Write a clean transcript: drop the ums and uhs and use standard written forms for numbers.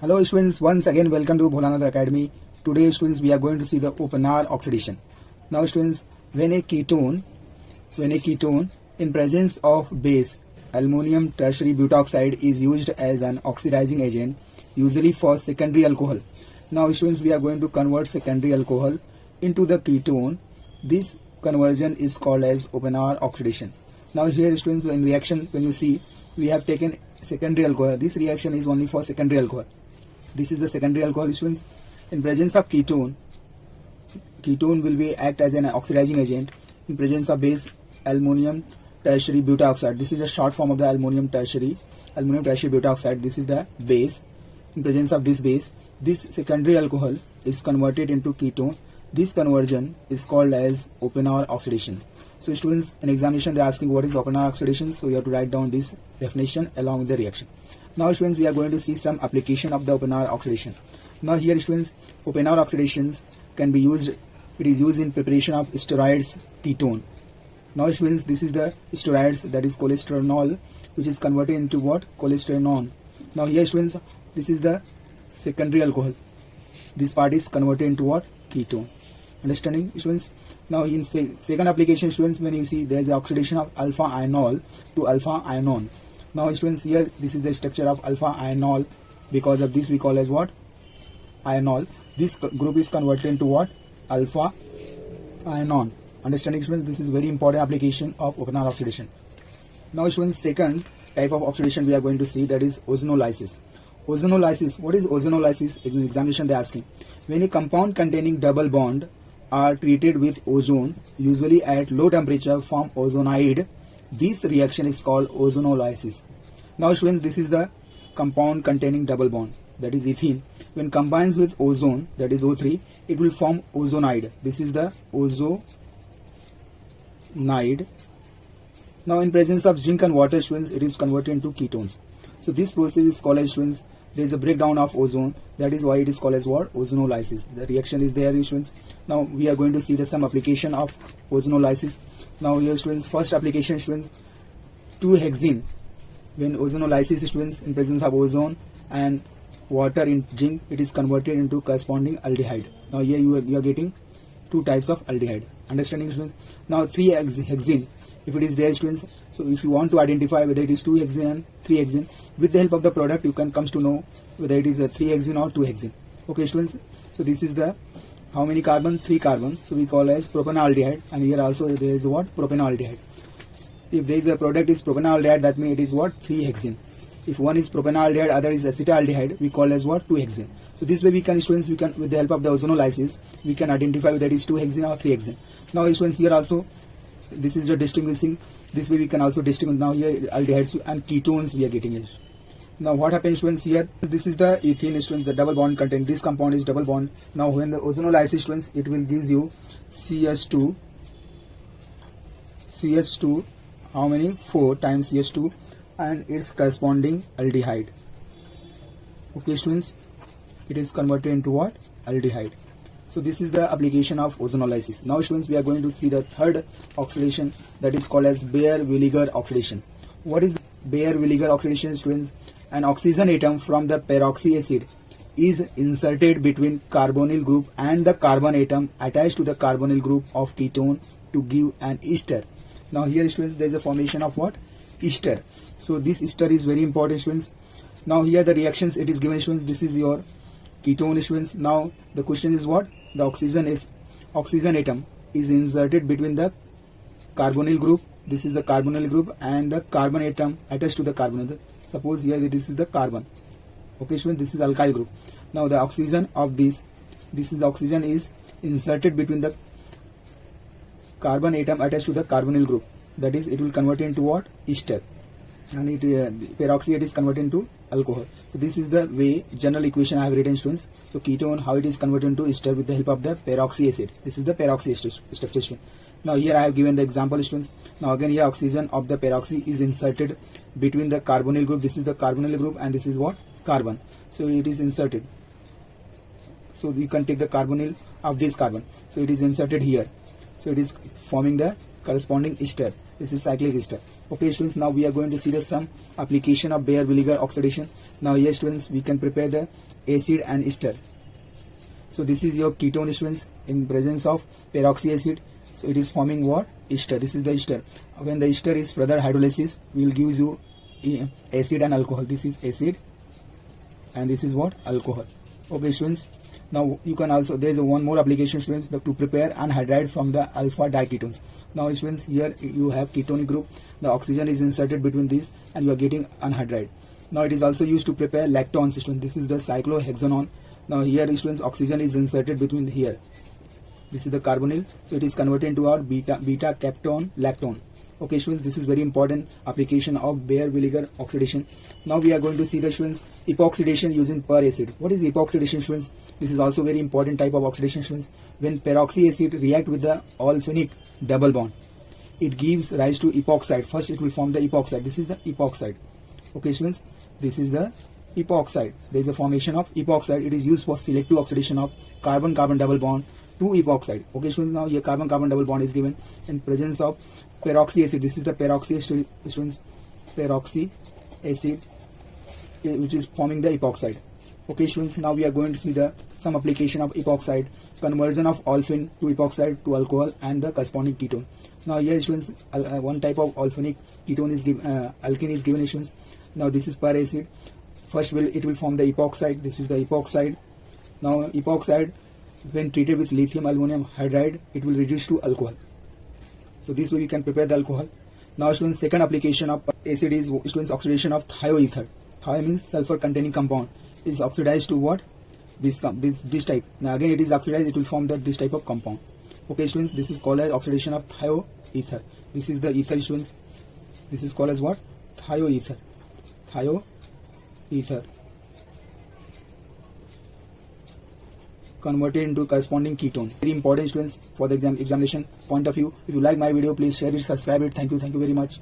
Hello students, once again welcome to Bholanatha Academy. Today students we are going to see the open hour oxidation. Now students, when a ketone in presence of base aluminum tertiary butoxide is used as an oxidizing agent, usually for secondary alcohol. Now students, we are going to convert secondary alcohol into the ketone. This conversion is called as open hour oxidation. Now here students, in reaction, when you see we have taken secondary alcohol, this reaction is only for secondary alcohol. This is the secondary alcohol students. In presence of ketone will be act as an oxidizing agent in presence of base aluminum tertiary butoxide. This is a short form of the aluminum tertiary butoxide. This is the base. In presence of this base, this secondary alcohol is converted into ketone. This conversion is called as open hour oxidation. So students, in examination they are asking what is open hour oxidation, so you have to write down this definition along with the reaction. Now students, we are going to see some application of the open hour oxidation. Now here students, open hour oxidations can be used, it is used in preparation of steroids ketone. Now students, this is the steroids, that is cholesterol, which is converted into what? Cholesterol. Now here students, this is the secondary alcohol. This part is converted into what? Ketone. Understanding students? Now in second application students, when you see there is the oxidation of alpha ionol to alpha ionone. Now students, here this is the structure of alpha ionol. Because of this we call as what? Ionol. This group is converted into what? Alpha ionone. Understanding students? This is very important application of open hour oxidation. Now students, second type of oxidation we are going to see, that is ozonolysis. Ozonolysis. What is ozonolysis? In examination they are asking. When a compound containing double bond are treated with ozone, usually at low temperature, form ozonide. This reaction is called ozonolysis. Now students, this is the compound containing double bond, that is ethene. When combines with ozone, that is O3, it will form ozonide. This is the ozonide. Now in presence of zinc and water students, it is converted into ketones. So this process is called as students, there is a breakdown of ozone, that is why it is called as what? Ozonolysis. The reaction is there students. Now we are going to see some application of ozonolysis. Now here students, first application students, 2-hexene. When ozonolysis students, in presence of ozone and water in zinc, it is converted into corresponding aldehyde. Now here you are getting two types of aldehyde. Understanding students? Now 3-hexene, if it is there students, so if you want to identify whether it is 2-hexene and 3-hexene, with the help of the product you can come to know whether it is a 3-hexene or 2-hexene. Okay students, so this is the how many carbon? 3 carbon, so we call as propanaldehyde, and here also there is what? Propanaldehyde. If there is a product is propanaldehyde, that means it is what? 3-hexene. If one is propanaldehyde, other is acetaldehyde, we call as what? 2-hexene. So this way we can students, we can with the help of the ozonolysis we can identify whether it is 2-hexene or 3-hexene. Now students, here also this is the distinguishing, this way we can also distinguish. Now here aldehydes and ketones we are getting it. Now what happens students, here this is the ethene students, the double bond content, this compound is double bond. Now when the ozonolysis students, it will gives you CH2, how many? 4 times CH2 and its corresponding aldehyde. Okay students, it is converted into what? Aldehyde. So this is the application of ozonolysis. Now students, we are going to see the third oxidation, that is called as Baeyer-Villiger oxidation. What is Baeyer-Villiger oxidation students? An oxygen atom from the peroxy acid is inserted between carbonyl group and the carbon atom attached to the carbonyl group of ketone to give an ester. Now here students, there is a formation of what? Ester. So this ester is very important students. Now here the reactions it is given students, this is your ketone students. Now the question is what? The oxygen atom is inserted between the carbonyl group, this is the carbonyl group, and the carbon atom attached to the carbonyl. Suppose here this is the carbon. Okay students, this is alkyl group. Now the oxygen of this is the oxygen is inserted between the carbon atom attached to the carbonyl group, that is it will convert into what? Ester, and it peroxide is converted into alcohol. So this is the way general equation I have written students. So ketone, how it is converted into ester with the help of the peroxy acid. This is the peroxy structure students. Now here I have given the example students. Now again here oxygen of the peroxy is inserted between the carbonyl group, this is the carbonyl group, and this is what? Carbon. So it is inserted. So you can take the carbonyl of this carbon. So it is inserted here. So it is forming the corresponding ester. This is cyclic ester. Okay students, now we are going to see the some application of Baeyer-Villiger oxidation. Now here students, we can prepare the acid and ester. So this is your ketone students in presence of peroxy acid. So it is forming what? Ester. This is the ester. When the ester is further hydrolysis, we will give you acid and alcohol. This is acid and this is what? Alcohol. Okay students. Now you can also, there is one more application students, to prepare anhydride from the alpha diketones. Now students, here you have ketonic group. The oxygen is inserted between these and you are getting anhydride. Now it is also used to prepare lactones students. This is the cyclohexanone. Now here students, oxygen is inserted between here. This is the carbonyl. So it is converted into our beta captone lactone. Okay students, this is very important application of Baeyer vinegar oxidation. Now we are going to see the students epoxidation using per acid. What is epoxidation students? This is also very important type of oxidation students. When peroxy acid react with the olefinic double bond, it gives rise to epoxide. First it will form the epoxide. This is the epoxide. Okay students, this is the epoxide. There is a formation of epoxide. It is used for selective oxidation of carbon-carbon double bond to epoxide. Okay students, now here carbon-carbon double bond is given in presence of peroxy acid. This is the peroxy acid students, peroxy acid, which is forming the epoxide. Okay students, now we are going to see the some application of epoxide, conversion of olefin to epoxide to alcohol and the corresponding ketone. Now here students, one type of olefinic ketone is given, alkene is given students. Now this is per acid. First it will form the epoxide. This is the epoxide. Now epoxide, when treated with lithium aluminum hydride, it will reduce to alcohol. So this way we can prepare the alcohol. Now students, second application of acid is students oxidation of thioether. Thio means sulfur containing compound is oxidized to what? This type. Now again it is oxidized, it will form this type of compound. Okay students, this is called as oxidation of thioether. This is the ether students. This is called as what? Thioether. Thioether. Converted into corresponding ketone. Very important students for the examination point of view. If you like my video, please share it, subscribe it. Thank you very much.